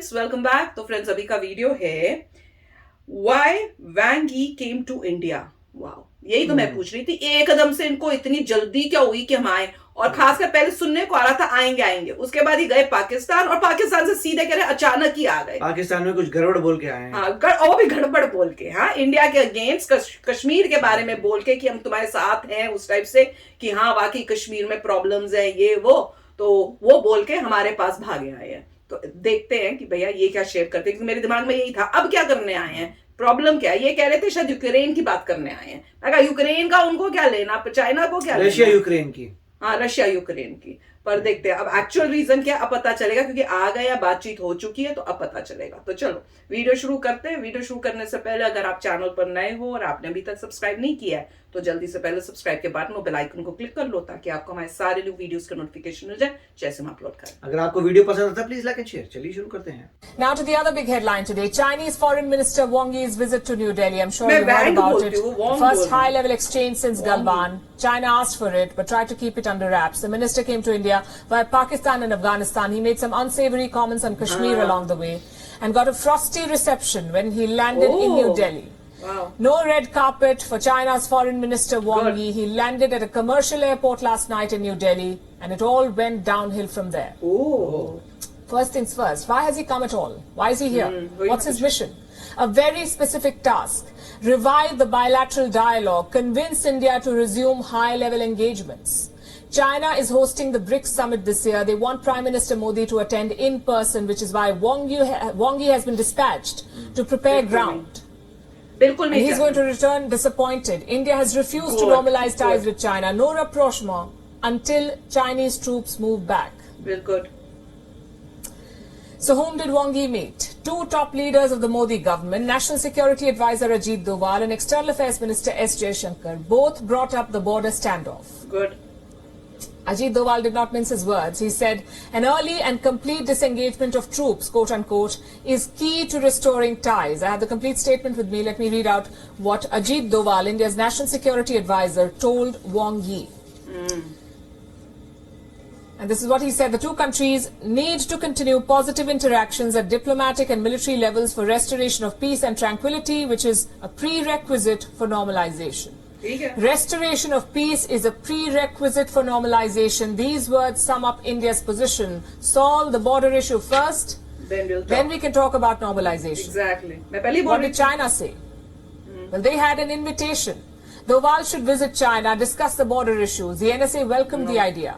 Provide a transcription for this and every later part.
Friends, welcome back. तो friends, अभी का वीडियो है why Wang he came to India. Wow, यही तो मैं पूछ रही थी, एकदम से इनको इतनी जल्दी क्या हुई कि हम आए। और खासकर पहले सुनने को आ रहा था आएंगे आएंगे, उसके बाद ही गए पाकिस्तान, और पाकिस्तान से सीधे कह रहे अचानक ही आ गए। पाकिस्तान में कुछ गड़बड़ बोल के आए हैं। हाँ, और भी गड़बड़ बोल के। हाँ, इंडिया के अगेंस्ट कश्मीर के बारे में बोल के कि हम तुम्हारे साथ हैं, उस टाइप से कि हाँ वाकई कश्मीर में प्रॉब्लम्स है ये वो, तो वो बोल के हमारे पास भागे आए हैं। तो देखते हैं कि भैया ये क्या शेयर करते हैं, क्योंकि मेरे दिमाग में यही था अब क्या करने आए हैं, प्रॉब्लम क्या है। ये कह रहे थे शायद यूक्रेन की बात करने आए हैं। मैं कहा यूक्रेन का उनको क्या लेना, चाइना को क्या लेना, रशिया यूक्रेन की। हाँ, रशिया यूक्रेन की। पर देखते हैं अब एक्चुअल रीजन क्या, अब पता चलेगा, क्योंकि आ गया, बातचीत हो चुकी है, तो अब पता चलेगा। तो चलो वीडियो शुरू करते हैं। वीडियो शुरू करने से पहले अगर आप चैनल पर नए हो और आपने अभी तक सब्सक्राइब नहीं किया है, तो जल्दी से पहले सब्सक्राइब के बटन और बेल आइकन को क्लिक कर लो, ताकि आपको हमारे सारे न्यू वीडियोस का नोटिफिकेशन मिल जाए जैसे हम अपलोड करें। अगर आपको वीडियो पसंद आता है प्लीज लाइक एंड शेयर। चलिए शुरू करते हैं। Now to the other big headline today. Chinese Foreign Minister Wang Yi's visit to New Delhi. I'm sure you heard about it. The first high-level exchange since Galwan. China asked for it, but tried to keep it under wraps. The minister came to India via Pakistan and Afghanistan. He made some unsavory comments on Kashmir along the way and got a frosty reception when he landed in New Delhi. Wow. No red carpet for China's Foreign Minister Wang Yi. He landed at a commercial airport last night in New Delhi, and it all went downhill from there. Oh. First things first, why has he come at all? Why is he here? What's his mission? A very specific task. Revive the bilateral dialogue, convince India to resume high-level engagements. China is hosting the BRICS summit this year. They want Prime Minister Modi to attend in person, which is why Wang Yi has been dispatched to prepare ground. And he's going to return disappointed. India has refused to normalize ties with China. No rapprochement until Chinese troops move back. Very good. So whom did Wang Yi meet? Two top leaders of the Modi government, National Security Advisor Ajit Doval and External Affairs Minister S. Jaishankar, both brought up the border standoff. Good. Ajit Doval did not mince his words. He said an early and complete disengagement of troops, quote unquote, is key to restoring ties. I have the complete statement with me. Let me read out what Ajit Doval, India's National Security Advisor, told Wang Yi. And this is what he said. The two countries need to continue positive interactions at diplomatic and military levels for restoration of peace and tranquility, which is a prerequisite for normalization. Restoration of peace is a prerequisite for normalization. These words sum up India's position. Solve the border issue first, then we can talk about normalization. Exactly. What did China say? Well, they had an invitation. Doval should visit China, discuss the border issues. The NSA welcomed the idea.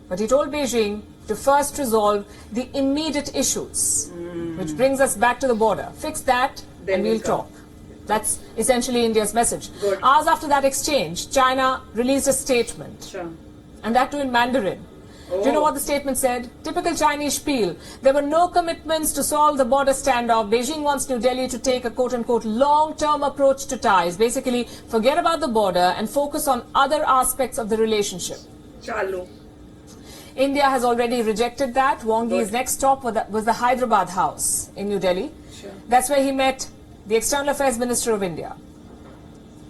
But he told Beijing to first resolve the immediate issues, which brings us back to the border. Fix that, and we'll talk. That's essentially India's message. Good. Hours after that exchange, China released a statement. Sure. And that too in Mandarin. Do you know what the statement said? Typical Chinese spiel. There were no commitments to solve the border standoff. Beijing wants New Delhi to take a quote-unquote long-term approach to ties. Basically, forget about the border and focus on other aspects of the relationship. Chalu. India has already rejected that. Wang Yi's next stop was the Hyderabad house in New Delhi. Sure. That's where he met the External Affairs Minister of India.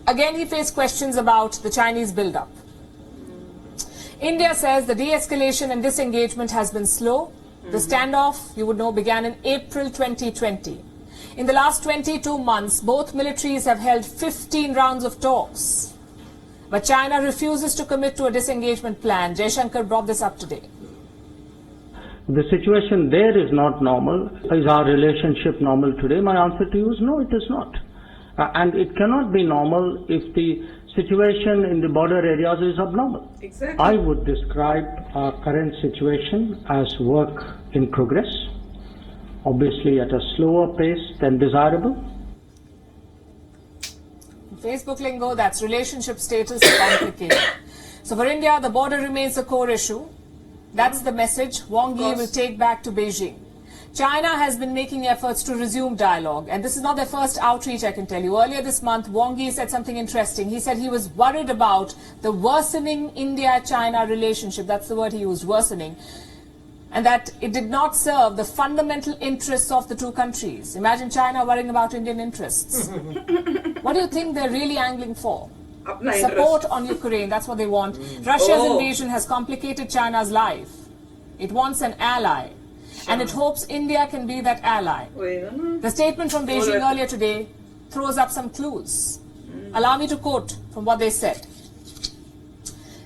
Again, he faced questions about the Chinese build-up. India says the de-escalation and disengagement has been slow. The standoff, you would know, began in April 2020. In the last 22 months, both militaries have held 15 rounds of talks. But China refuses to commit to a disengagement plan. Jaishankar brought this up today. The situation there is not normal. Is our relationship normal today? My answer to you is no, it is not. And it cannot be normal if the situation in the border areas is abnormal. Exactly. I would describe our current situation as work in progress, obviously at a slower pace than desirable. Facebook lingo, that's relationship status complicated. So for India, the border remains a core issue. That's the message Wang Yi will take back to Beijing. China has been making efforts to resume dialogue, and this is not their first outreach, I can tell you. Earlier this month, Wang Yi said something interesting. He said he was worried about the worsening India-China relationship. That's the word he used, worsening. And that it did not serve the fundamental interests of the two countries. Imagine China worrying about Indian interests. What do you think they're really angling for? Support on Ukraine, that's what they want. Russia's invasion has complicated China's life. It wants an ally. and it hopes India can be that ally. वही ना। The statement from Beijing earlier today throws up some clues. Allow me to quote from what they said.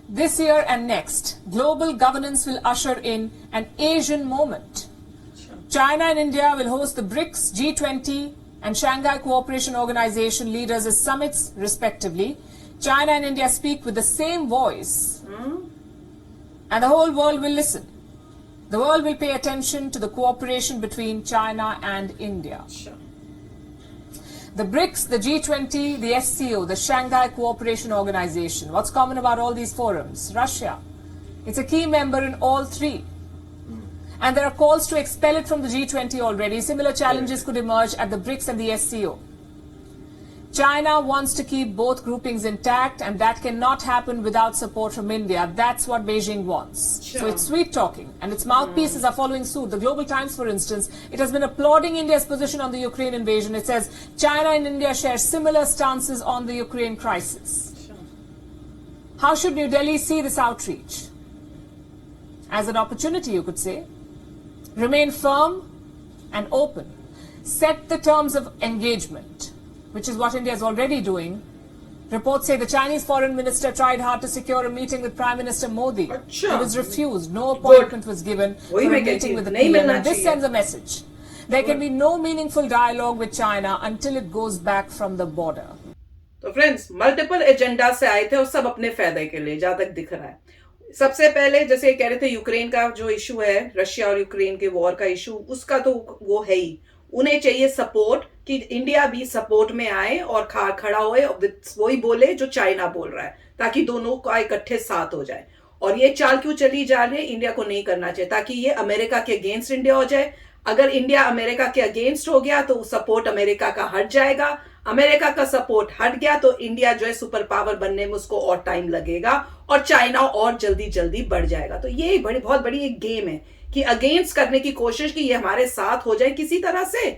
This year and next, global governance will usher in an Asian moment. China and India will host the BRICS, G20 and Shanghai Cooperation Organization leaders as summits respectively. China and India speak with the same voice and the whole world will listen. The world will pay attention to the cooperation between China and India. The BRICS, the G20, the SCO, the Shanghai Cooperation Organization. What's common about all these forums? Russia. It's a key member in all three. And there are calls to expel it from the G20 already. Similar challenges could emerge at the BRICS and the SCO. China wants to keep both groupings intact, and that cannot happen without support from India. That's what Beijing wants. So it's sweet talking, and its mouthpieces are following suit. The Global Times, for instance, it has been applauding India's position on the Ukraine invasion. It says China and India share similar stances on the Ukraine crisis. How should New Delhi see this outreach? As an opportunity, you could say. Remain firm and open. Set the terms of engagement, which is what India is already doing. Reports say the Chinese foreign minister tried hard to secure a meeting with Prime Minister Modi. It was refused. No appointment was given for a meeting with the PM. And this sends a message. There can be no meaningful dialogue with China until it goes back from the border. तो friends multiple agenda से आए थे और सब अपने फायदे के लिए, जहां तक दिख रहा है। सबसे पहले जैसे कह रहे थे यूक्रेन का जो इशू है, रशिया और यूक्रेन के वॉर का इशू, उसका तो वो है ही। उन्हें चाहिए सपोर्ट कि इंडिया भी सपोर्ट में आए और खड़ा होए, वही बोले जो चाइना बोल रहा है, ताकि दोनों का इकट्ठे साथ हो जाए। और ये चाल क्यों चली जा रही है? इंडिया को नहीं करना चाहिए, ताकि ये अमेरिका के अगेंस्ट इंडिया हो जाए। अगर इंडिया अमेरिका के अगेंस्ट हो गया तो सपोर्ट अमेरिका का हट जाएगा। अमेरिका का सपोर्ट हट गया तो इंडिया जो है सुपर पावर बनने में उसको और टाइम लगेगा और चाइना और जल्दी जल्दी बढ़ जाएगा। तो ये बहुत बड़ी एक गेम है कि अगेंस्ट करने की कोशिश कि ये हमारे साथ हो जाए किसी तरह से।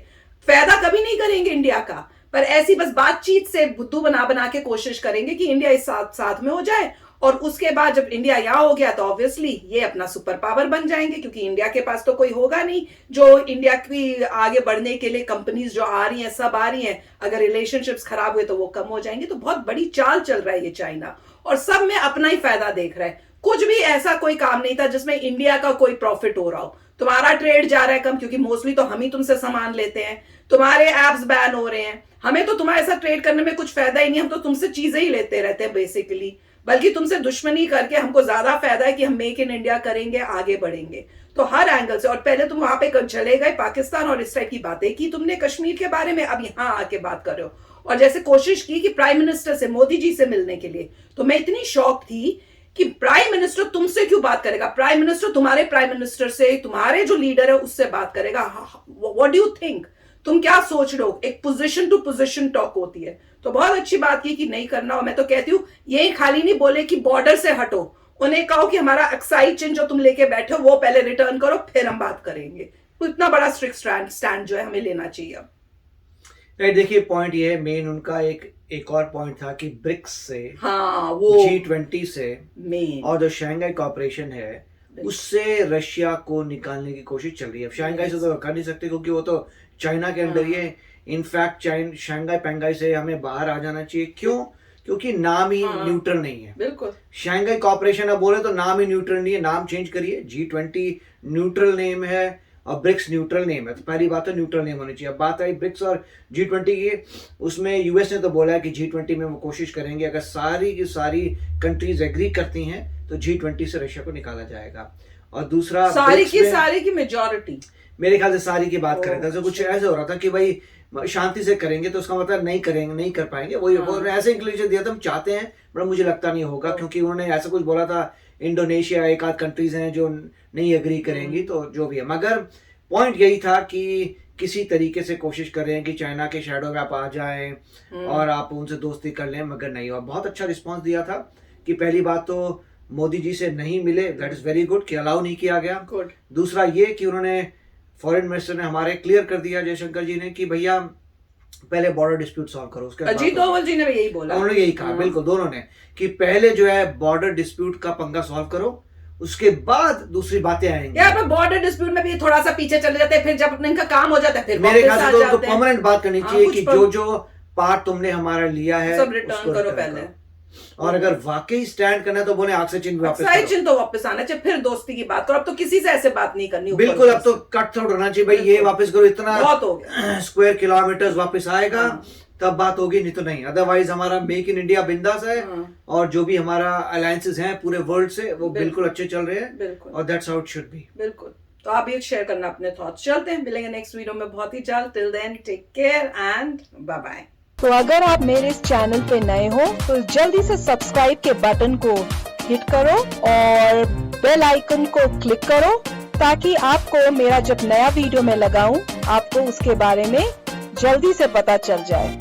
फायदा कभी नहीं करेंगे इंडिया का, पर ऐसी बस बातचीत से बुद्धू बना बना के कोशिश करेंगे कि इंडिया इस साथ में हो जाए। और उसके बाद जब इंडिया यहां हो गया तो ऑब्वियसली ये अपना सुपर पावर बन जाएंगे, क्योंकि इंडिया के पास तो कोई होगा नहीं जो इंडिया की आगे बढ़ने के लिए कंपनीज जो आ रही हैं सब आ रही हैं, अगर रिलेशनशिप्स खराब हुए तो वो कम हो जाएंगे। तो बहुत बड़ी चाल चल रहा है ये चाइना, और सब में अपना ही फायदा देख रहा है। कुछ भी ऐसा कोई काम नहीं था जिसमें इंडिया का कोई प्रॉफिट हो रहा हो। तुम्हारा ट्रेड जा रहा है कम, क्योंकि मोस्टली तो हम ही तुमसे सामान लेते हैं। तुम्हारे एप्स बैन हो रहे हैं, हमें तो तुम्हारे साथ ट्रेड करने में कुछ फायदा ही नहीं, हम तो तुमसे चीजें ही लेते रहते हैं बेसिकली। बल्कि तुमसे दुश्मनी करके हमको ज्यादा फायदा है कि हम मेक इन इंडिया करेंगे, आगे बढ़ेंगे। तो हर एंगल से, और पहले तुम वहां पे चले गए पाकिस्तान और इस टाइप की बातें की तुमने कश्मीर के बारे में, अब यहाँ आके बात कर रहे हो। और जैसे कोशिश की कि प्राइम मिनिस्टर से, मोदी जी से मिलने के लिए, तो मैं इतनी शॉक थी कि प्राइम मिनिस्टर तुमसे क्यों बात करेगा? प्राइम मिनिस्टर तुम्हारे प्राइम मिनिस्टर से, तुम्हारे जो लीडर है उससे बात करेगा। What do you think? तुम क्या सोच रहे हो? एक पोजीशन टू पोजीशन टॉक होती है। तो बहुत अच्छी बात की कि नहीं करना। और मैं तो कहती हूँ यही खाली नहीं बोले कि बॉर्डर से हटो, उन्हें कहो कि हमारा एक्साइज चिन्ह जो तुम लेके बैठे हो वो पहले रिटर्न करो, फिर हम बात करेंगे। तो इतना बड़ा स्ट्रिक्ट स्टैंड जो है हमें लेना चाहिए। राइट, देखिए पॉइंट ये है, मेन उनका एक और पॉइंट था कि ब्रिक्स से, हाँ, वो G20 से मेन, और जो शंघाई कॉर्पोरेशन है उससे रशिया को निकालने की कोशिश चल रही है। शंघाई से तो कर नहीं सकते क्योंकि वो तो चाइना के अंदर ही है। इनफैक्ट शंघाई पेंगाई से हमें बाहर आ जाना चाहिए। क्यों? क्योंकि नाम ही न्यूट्रल नहीं है। बिल्कुल, शंघाई कॉर्पोरेशन अब बोले तो नाम ही न्यूट्रल नहीं है, नाम चेंज करिए। G20 न्यूट्रल नेम है और ब्रिक्स न्यूट्रल नेम है, तो पहली बात तो न्यूट्रल नेम होनी चाहिए। अब बात आई ब्रिक्स और G20 की, उसमें यूएस ने तो बोला है कि G20 में वो कोशिश करेंगे, अगर सारी की सारी कंट्रीज एग्री करती हैं तो G20 से रशिया को निकाला जाएगा। और दूसरा सारी की मेजॉरिटी, मेरे ख्याल से सारी की बात करें तो कुछ ऐसे हो रहा था कि भाई शांति से करेंगे, तो उसका मतलब नहीं करेंगे, नहीं कर पाएंगे। वही ऐसे इंक्लेशन दिया था, हम चाहते हैं बट मुझे लगता नहीं होगा, क्योंकि उन्होंने ऐसा कुछ बोला था। इंडोनेशिया एक आध कंट्रीज हैं जो नहीं एग्री करेंगी, तो जो भी है। मगर पॉइंट यही था कि किसी तरीके से कोशिश कर रहे हैं कि चाइना के शैडो में आप आ जाएं और आप उनसे दोस्ती कर लें, मगर नहीं। और बहुत अच्छा रिस्पांस दिया था कि पहली बात तो मोदी जी से नहीं मिले, दैट इज वेरी गुड कि अलाउ नहीं किया गया। दूसरा ये कि उन्होंने, फॉरेन मिनिस्टर ने हमारे क्लियर कर दिया, जयशंकर जी ने, कि भैया पहले बॉर्डर डिस्प्यूट सॉल्व करो। उसके अजीत डोभाल जी ने भी यही बोला, उन्होंने यही कहा, बिल्कुल दोनों ने, कि पहले जो है बॉर्डर डिस्प्यूट का पंगा सॉल्व करो, उसके बाद दूसरी बातें आएंगी। यहाँ पे बॉर्डर डिस्प्यूट में भी थोड़ा सा पीछे चले जाते हैं, फिर जब इनका काम हो जाता है फिर मेरे वापस ख्याल आ से तो जाते हैं। परमानेंट बात करनी हाँ, चाहिए कुछ कि जो पार्ट तुमने हमारा लिया है सब रिटर्न उसको करो return पहले। करो। और अगर वाकई स्टैंड करना है तो बोले आग से चिन्ह वापस साइड करो। चिन्ह तो वापस आना चाहिए, फिर दोस्ती की बात करो। अब तो किसी से ऐसे बात नहीं करनी ऊपर बिल्कुल, ऊपर अब तो से। कट थ्रोट होना चाहिए भाई, ये वापस करो, इतना बहुत हो गया। स्क्वायर किलोमीटर्स वापस आएगा हाँ। तब बात होगी, नहीं तो नहीं। अदरवाइज हमारा मेक इन इंडिया बिंदास है हाँ। और जो भी हमारा अलायंसेस हैं पूरे वर्ल्ड से वो बिल्कुल अच्छे चल रहे हैं बिल्कुल। और that's how it should be. बिल्कुल। तो आप भी शेयर करना अपने थॉट्स। चलते हैं, मिलेंगे नेक्स्ट वीडियो में बहुत ही जल्द। Till then take care and bye bye. तो अगर आप मेरे इस चैनल पे नए हो तो जल्दी से सब्सक्राइब के बटन को हिट करो और बेल आइकन को क्लिक करो ताकि आपको मेरा जब नया वीडियो मैं लगाऊं आपको उसके बारे में जल्दी से पता चल जाए।